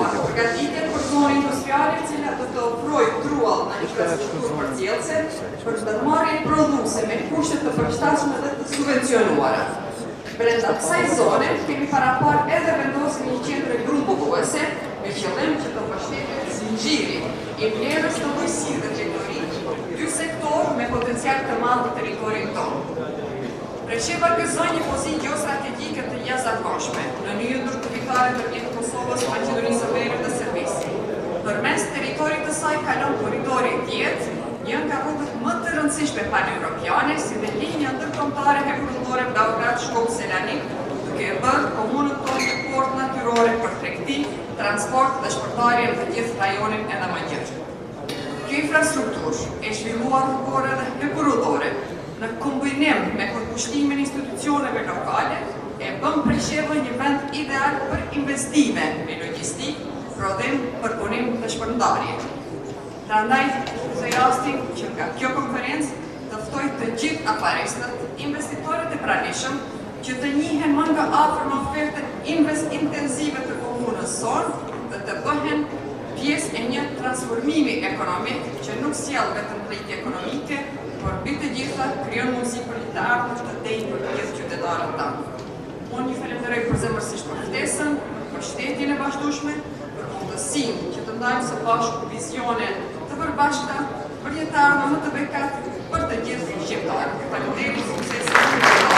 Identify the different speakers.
Speaker 1: realizuar përgatitjen për zonë industriale e cila do të ofrojë truall në infrastrukturë përcjellëse për ndërmarrje prodhuese me kushte të përshtatshme dhe të subvencionuara. Brenda kësaj zone kemi paraparë edhe vendosjen e një qendre grumbulluese me qëllim që të mbështetet zinxhiri i vlerës në bujqësi dhe tregtori, dy sektorë me potencial të madh në territorin tonë. Presheva gëzon një pozitë geostrategjike të jashtëzakonshme në një ëndër kufitare ndërmjet Kosovës, Maqedonisë së Veriut dhe Serbisë. Përmes territorit të saj kalon korridori 10, një nga rrugët më të rëndësishme paneuropiane, si dhe linja ndërkombëtare hekurudhore Beograd-Shkup-Selanik, duke e bërë komunën tonë një port natyrore për tregti, transport dhe shpërndarje në të gjithë rajonin edhe më gjerë. Kjo infrastrukturë e zhvilluar rrugore dhe hekurudhore në kombinim me përkushtimin e institucioneve lokale, e bën Preshevën një vend ideal për investime me logjistik, prodhim, përpunim dhe shpërndarje. Prandaj, zë rastin që nga kjo konferencë të ftoj të gjithë aparestët, investitorët e pranishëm, që të njihen më nga afër në ofertën intensive të komunës sonë dhe të bëhen pjesë e një transformimi ekonomik që nuk sjell vetëm rritje ekonomike, por mbi të gjitha krijon mundësi për të ardhur të denjë për të gjithë qytetarët tanë. Unë ju falenderoj përzemërsisht për ftesën, për shtetjen e vazhdueshme, për mundësinë që të ndajmë së bashku vizione të përbashkëta për një të ardhmë më të bekat për të gjithë shqiptarët. Faleminderit, sukses.